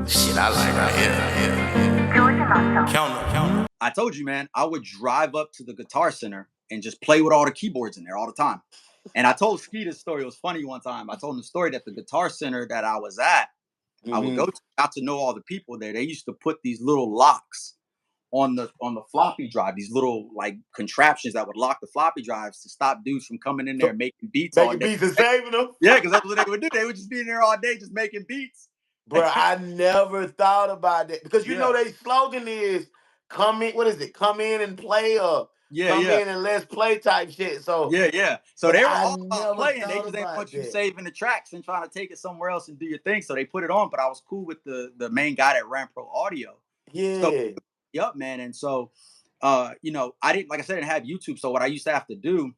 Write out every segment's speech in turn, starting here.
Shit, I like right here. Counter. I told you, man, I would drive up to the Guitar Center and just play with all the keyboards in there all the time. And I told Ski this story. It was funny one time. I told him the story that the Guitar Center that I was at, I would go to, got to know all the people there. They used to put these little locks on the floppy drive, these little like contraptions that would lock the floppy drives to stop dudes from coming in there and making beats all day. Making beats and saving them? Yeah, because that's what they would do. They would just be in there all day just making beats. Bro, I never thought about that. Because you know their slogan is come in, what is it? Come in and play or come in and let's play type shit. So So they were all about playing. They just didn't want you saving the tracks and trying to take it somewhere else and do your thing. So they put it on, but I was cool with the main guy that ran Pro Audio. Yeah. So, yep, man. And so you know, I didn't, like I said, I didn't have YouTube. So what I used to have to do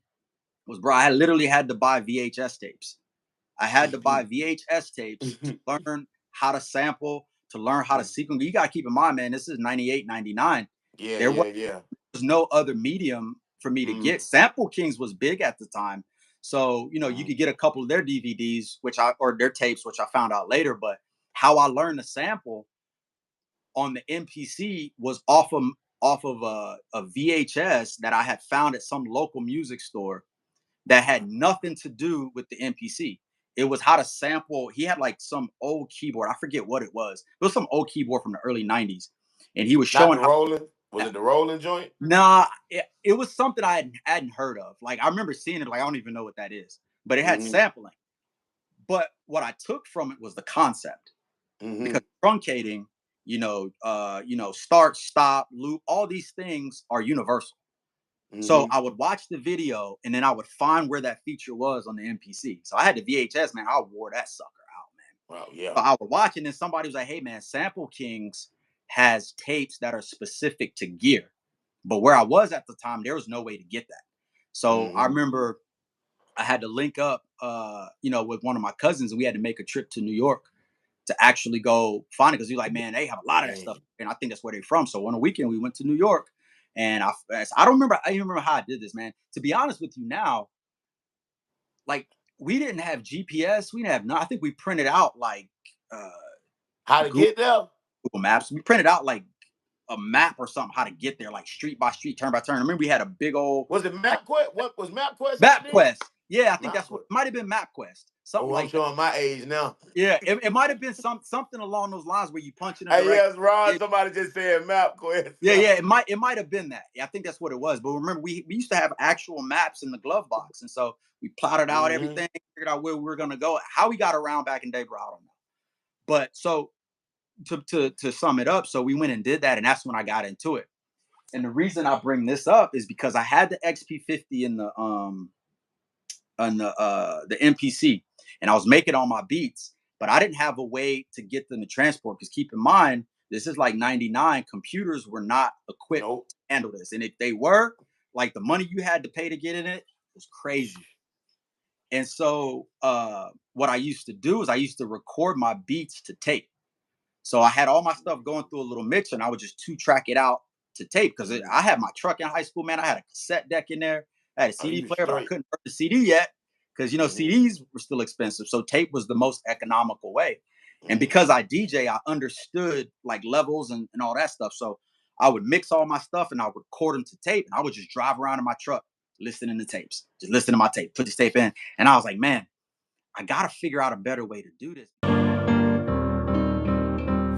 was, bro, I literally had to buy VHS tapes. I had to buy VHS tapes to learn how to sample, to learn how to sequence. You got to keep in mind, man, this is 98, 99. There was no other medium for me to get. Sample Kings was big at the time. So, you know, you could get a couple of their DVDs, or their tapes, which I found out later. But how I learned to sample on the MPC was off of a VHS that I had found at some local music store that had nothing to do with the MPC. It was how to sample. He had like some old keyboard. I forget what it was. It was some old keyboard from the early 90s. And he was showing Was it the Roland joint? Nah, it was something I hadn't heard of. Like, I remember seeing it, like, I don't even know what that is. But it had sampling. But what I took from it was the concept. Because truncating, you know, start, stop, loop, all these things are universal. So I would watch the video and then I would find where that feature was on the MPC. So I had the VHS, man. I wore that sucker out, man. Wow, yeah. So I would watch it and then somebody was like, hey, man, Sample Kings has tapes that are specific to gear. But where I was at the time, there was no way to get that. So I remember I had to link up, you know, with one of my cousins, and we had to make a trip to New York to actually go find it. Because he's like, man, they have a lot of that stuff. And I think that's where they're from. So on a weekend, we went to New York. And I don't even remember how I did this, man. To be honest with you now, like, we didn't have GPS. We didn't have I think we printed out like how to get there? Google Maps. We printed out like a map or something, how to get there, like street by street, turn by turn. I remember we had a big old. Was it MapQuest? What was MapQuest? MapQuest. Yeah, I think that's what it might have been, MapQuest. Something like I'm showing my age now. Yeah, it might have been something along those lines where you punch in a Hey, yes, Ron, somebody just said MapQuest. Yeah, it might have been that. Yeah, I think that's what it was. But remember, we used to have actual maps in the glove box. And so we plotted out everything, figured out where we were gonna go. How we got around back in day, bro, I don't know. But so to sum it up, so we went and did that, and that's when I got into it. And the reason I bring this up is because I had the XP50 in the MPC, and I was making all my beats, but I didn't have a way to get them to transport. Because keep in mind, this is like 99. Computers were not equipped to handle this. And if they were, like, the money you had to pay to get in it was crazy. And so what I used to do is I used to record my beats to tape. So I had all my stuff going through a little mixer, and I would just 2-track it out to tape. Because I had my truck in high school, man. I had a cassette deck in there. I had a CD player, but I couldn't burn the CD yet. Because, you know, CDs were still expensive. So tape was the most economical way. And because I DJ, I understood like levels and all that stuff. So I would mix all my stuff and I would record them to tape. And I would just drive around in my truck listening to tapes. Just listen to my tape, put this tape in. And I was like, man, I got to figure out a better way to do this.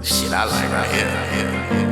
Shit, I like right here.